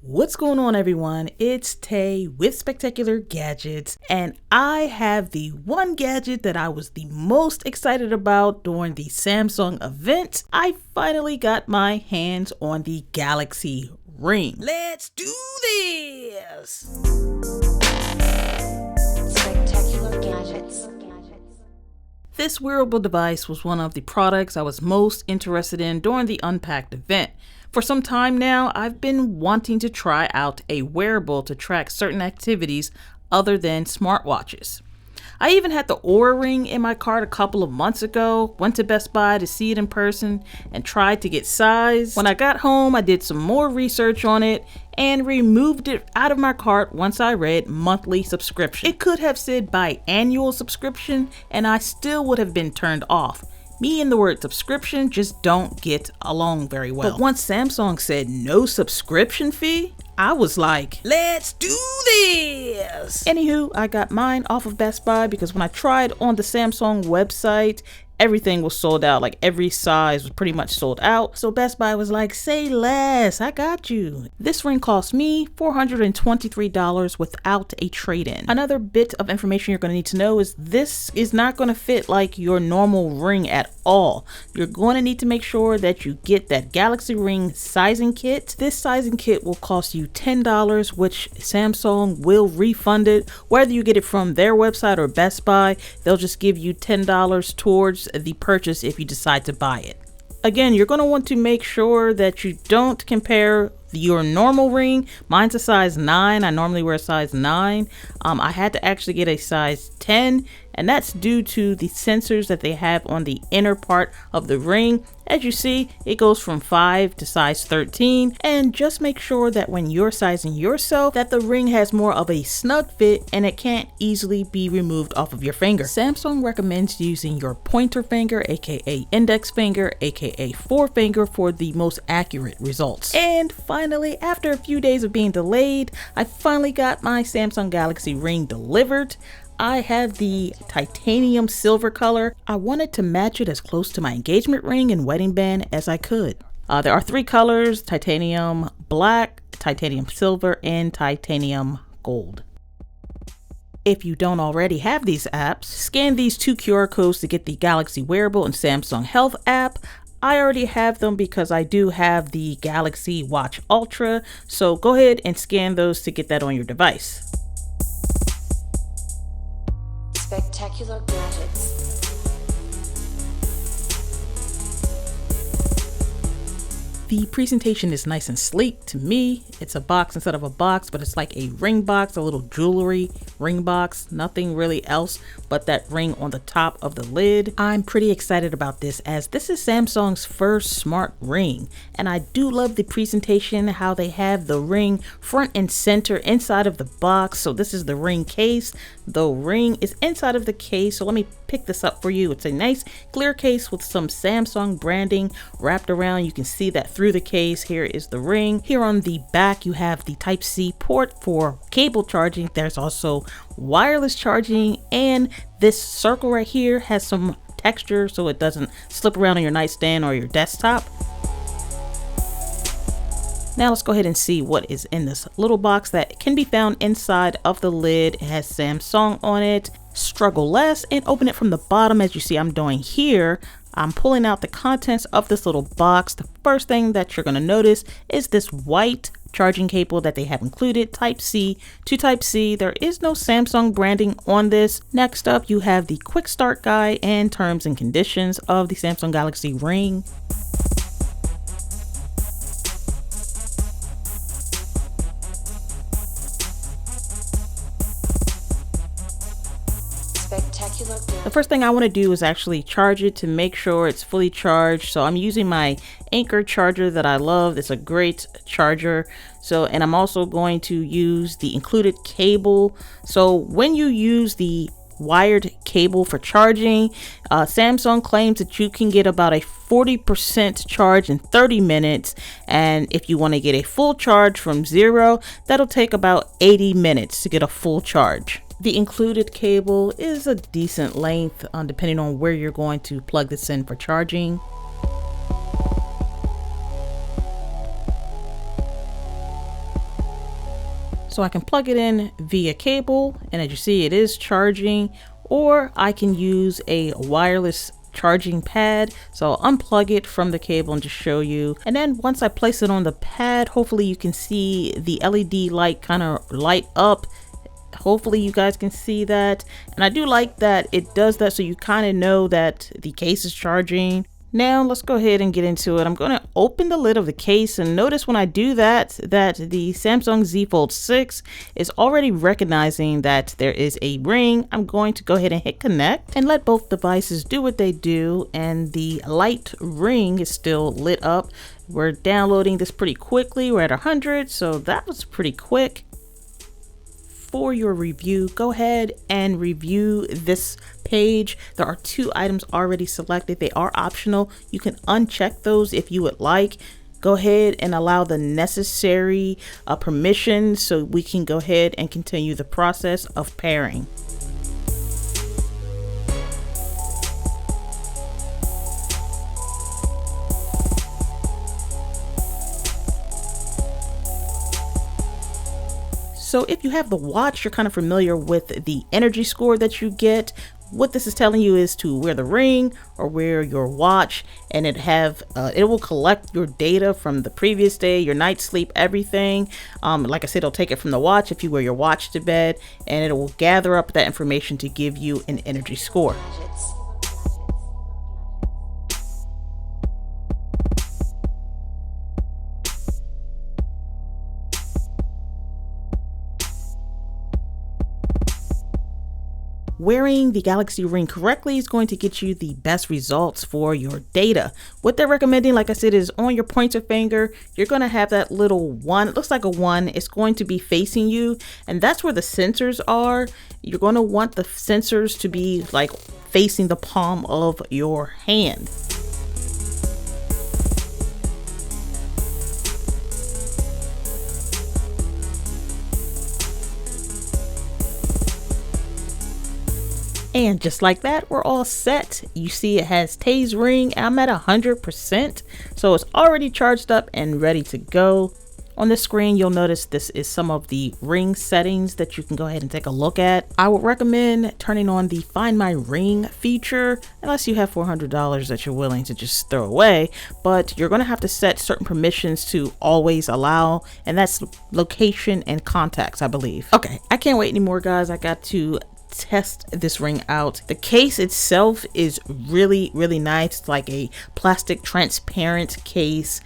What's going on, everyone? It's Tay with Spectacular Gadgets, and I have the one gadget that I was the most excited about during the Samsung event. I finally got my hands on the Galaxy Ring. Let's do this! Spectacular Gadgets. This wearable device was one of the products I was most interested in during the Unpacked event. For some time now, I've been wanting to try out a wearable to track certain activities other than smartwatches. I even had the Oura Ring in my cart a couple of months ago, went to Best Buy to see it in person, and tried to get size. When I got home, I did some more research on it and removed it out of my cart once I read monthly subscription. It could have said biannual subscription, and I still would have been turned off. Me and the word subscription just don't get along very well. But once Samsung said no subscription fee, I was like, let's do this! Anywho, I got mine off of Best Buy because when I tried on the Samsung website, everything was sold out. Like every size was pretty much sold out. So Best Buy was like, say less, I got you. This ring cost me $423 without a trade-in. Another bit of information you're going to need to know is this is not going to fit like your normal ring at all. You're going to need to make sure that you get that Galaxy Ring sizing kit. This sizing kit will cost you $10, which Samsung will refund it. Whether you get it from their website or Best Buy, they'll just give you $10 towards the purchase if you decide to buy it. Again, you're going to want to make sure that you don't compare your normal ring. Mine's a size 9. I normally wear a size 9. I had to actually get a size 10, and that's due to the sensors that they have on the inner part of the ring. As you see, it goes from 5 to size 13, and just make sure that when you're sizing yourself that the ring has more of a snug fit and it can't easily be removed off of your finger. Samsung recommends using your pointer finger, aka index finger, aka forefinger, for the most accurate results. And finally, after a few days of being delayed, I finally got my Samsung Galaxy Ring delivered. I have the titanium silver color. I wanted to match it as close to my engagement ring and wedding band as I could. There are 3 colors: titanium black, titanium silver, and titanium gold. If you don't already have these apps, scan these 2 QR codes to get the Galaxy Wearable and Samsung Health app. I already have them because I do have the Galaxy Watch Ultra, so go ahead and scan those to get that on your device. Spectacular Gadgets. The presentation is nice and sleek to me. It's a box instead of a box, but it's like a ring box, a little jewelry ring box, nothing really else but that ring on the top of the lid. I'm pretty excited about this as this is Samsung's first smart ring, and I do love the presentation, how they have the ring front and center inside of the box. So this is the ring case. The ring is inside of the case, so let me pick this up for you. It's a nice clear case with some Samsung branding wrapped around. You can see that through the case. Here is the ring. Here on the back you have the Type-C port for cable charging. There's also wireless charging, and this circle right here has some texture so it doesn't slip around on your nightstand or your desktop. Now let's go ahead and see what is in this little box that can be found inside of the lid. It has Samsung on it. Struggle less and open it from the bottom. As you see I'm doing here, I'm pulling out the contents of this little box. The first thing that you're going to notice is this white charging cable that they have included, Type-C to Type-C. There is no Samsung branding on this. Next up, you have the quick start guide and terms and conditions of the Samsung Galaxy Ring. The first thing I want to do is actually charge it to make sure it's fully charged. So I'm using my Anker charger that I love. It's a great charger. And I'm also going to use the included cable. So when you use the wired cable for charging, Samsung claims that you can get about a 40% charge in 30 minutes. And if you want to get a full charge from 0, that'll take about 80 minutes to get a full charge. The included cable is a decent length, depending on where you're going to plug this in for charging. So I can plug it in via cable, and as you see, it is charging, or I can use a wireless charging pad. So I'll unplug it from the cable and just show you. And then once I place it on the pad, hopefully you can see the LED light kind of light up. Hopefully you guys can see that. And I do like that it does that, so you kind of know that the case is charging. Now let's go ahead and get into it. I'm going to open the lid of the case, and notice when I do that, that the Samsung Z Fold 6 is already recognizing that there is a ring. I'm going to go ahead and hit connect and let both devices do what they do, and the light ring is still lit up. We're downloading this pretty quickly. We're at 100, so that was pretty quick. For your review, go ahead and review this page. There are 2 items already selected. They are optional. You can uncheck those if you would like. Go ahead and allow the necessary permissions so we can go ahead and continue the process of pairing. So if you have the watch, you're kind of familiar with the energy score that you get. What this is telling you is to wear the ring or wear your watch, and it will collect your data from the previous day, your night's sleep, everything. Like I said, it'll take it from the watch if you wear your watch to bed, and it will gather up that information to give you an energy score. Gadgets. Wearing the Galaxy Ring correctly is going to get you the best results for your data. What they're recommending, like I said, is on your pointer finger, you're going to have that little 1. It looks like a 1. It's going to be facing you, and that's where the sensors are. You're going to want the sensors to be like facing the palm of your hand. And just like that, we're all set. You see it has Tay's ring. I'm at 100%. So it's already charged up and ready to go. On the screen, you'll notice this is some of the ring settings that you can go ahead and take a look at. I would recommend turning on the Find My Ring feature, unless you have $400 that you're willing to just throw away. But you're going to have to set certain permissions to always allow, and that's location and contacts, I believe. Okay, I can't wait anymore, guys. I got to test this ring out. The case itself is really nice. It's like a plastic transparent case.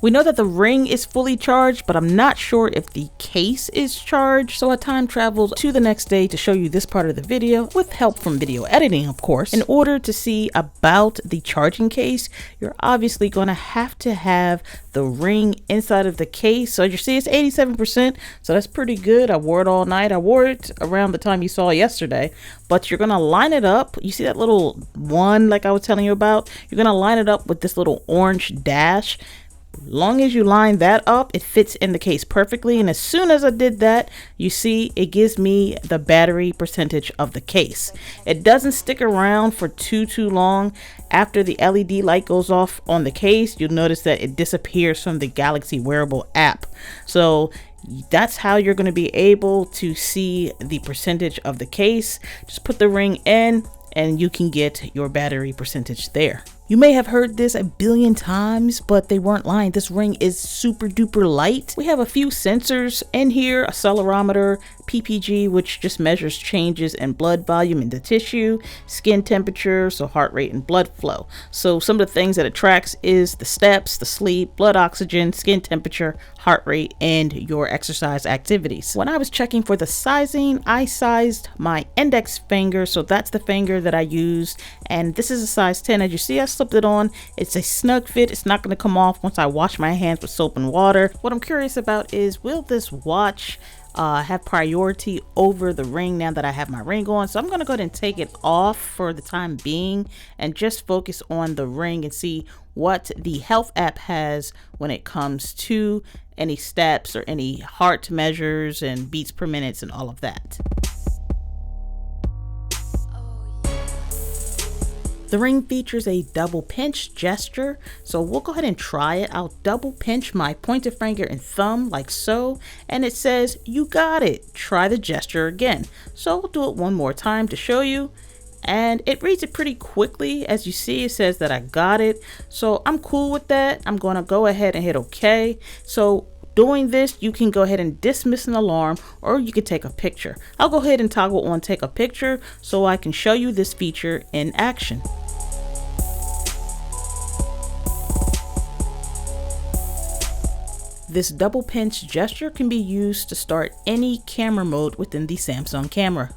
We know that the ring is fully charged, but I'm not sure if the case is charged. So I time traveled to the next day to show you this part of the video with help from video editing, of course. In order to see about the charging case, you're obviously going to have the ring inside of the case. So as you see, it's 87%. So that's pretty good. I wore it all night. I wore it around the time you saw yesterday, but you're going to line it up. You see that little 1 like I was telling you about? You're going to line it up with this little orange dash. Long as you line that up, it fits in the case perfectly. And as soon as I did that, you see it gives me the battery percentage of the case. It doesn't stick around for too long. After the LED light goes off on the case, you'll notice that it disappears from the Galaxy Wearable app. So that's how you're going to be able to see the percentage of the case. Just put the ring in and you can get your battery percentage there. You may have heard this a billion times, but they weren't lying. This ring is super duper light. We have a few sensors in here, a accelerometer, PPG, which just measures changes in blood volume in the tissue, skin temperature, so heart rate and blood flow. So some of the things that it tracks is the steps, the sleep, blood oxygen, skin temperature, heart rate, and your exercise activities. When I was checking for the sizing, I sized my index finger, so that's the finger that I used, and this is a size 10. As you see, I slipped it on. It's a snug fit. It's not going to come off once I wash my hands with soap and water. What I'm curious about is, will this watch have priority over the ring now that I have my ring on? So I'm going to go ahead and take it off for the time being and just focus on the ring and see what the health app has when it comes to any steps or any heart measures and beats per minute and all of that. The ring features a double pinch gesture, so we'll go ahead and try it. I'll double pinch my pointer finger and thumb like so, and it says, "You got it. Try the gesture again." So we'll do it one more time to show you, and it reads it pretty quickly. As you see, it says that I got it, so I'm cool with that. I'm going to go ahead and hit OK. So doing this, you can go ahead and dismiss an alarm, or you can take a picture. I'll go ahead and toggle on take a picture so I can show you this feature in action. This double pinch gesture can be used to start any camera mode within the Samsung camera.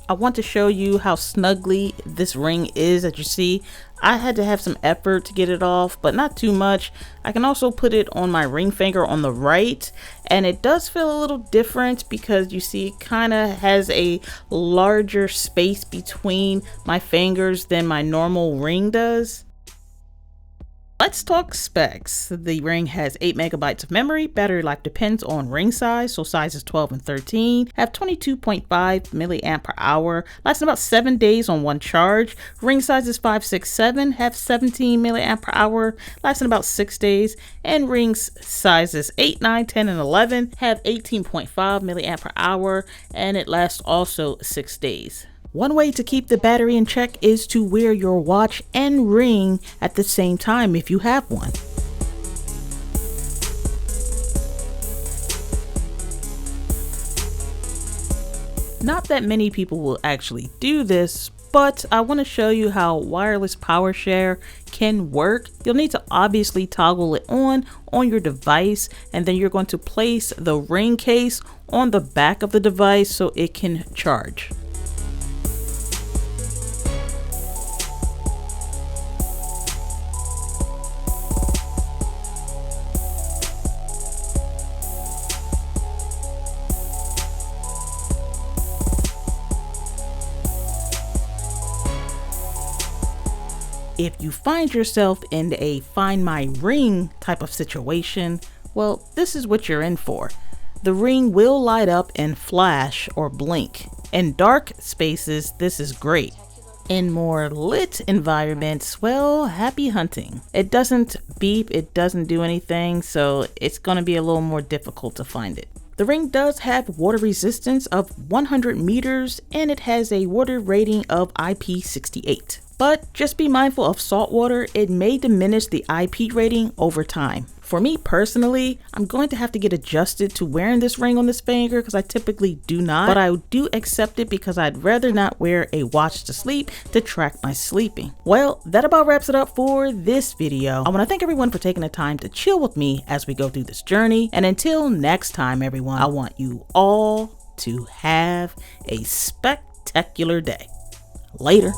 I want to show you how snugly this ring is. As you see, I had to have some effort to get it off, but not too much. I can also put it on my ring finger on the right, and it does feel a little different because you see it kind of has a larger space between my fingers than my normal ring does. Let's talk specs. The ring has 8 megabytes of memory. Battery life depends on ring size, so sizes 12 and 13 have 22.5 milliamp per hour, lasting about 7 days on one charge. Ring sizes 5, 6, 7 have 17 milliamp per hour, lasting about 6 days, and rings sizes 8, 9, 10, and 11 have 18.5 milliamp per hour, and it lasts also 6 days. One way to keep the battery in check is to wear your watch and ring at the same time if you have one. Not that many people will actually do this, but I want to show you how wireless power share can work. You'll need to obviously toggle it on your device, and then you're going to place the ring case on the back of the device so it can charge. If you find yourself in a find my ring type of situation, well, this is what you're in for. The ring will light up and flash or blink. In dark spaces, this is great. In more lit environments, well, happy hunting. It doesn't beep, it doesn't do anything, so it's going to be a little more difficult to find it. The ring does have water resistance of 100 meters, and it has a water rating of IP68. But just be mindful of salt water. It may diminish the IP rating over time. For me personally, I'm going to have to get adjusted to wearing this ring on this finger because I typically do not, but I do accept it because I'd rather not wear a watch to sleep to track my sleeping. Well, that about wraps it up for this video. I want to thank everyone for taking the time to chill with me as we go through this journey. And until next time, everyone, I want you all to have a spectacular day. Later.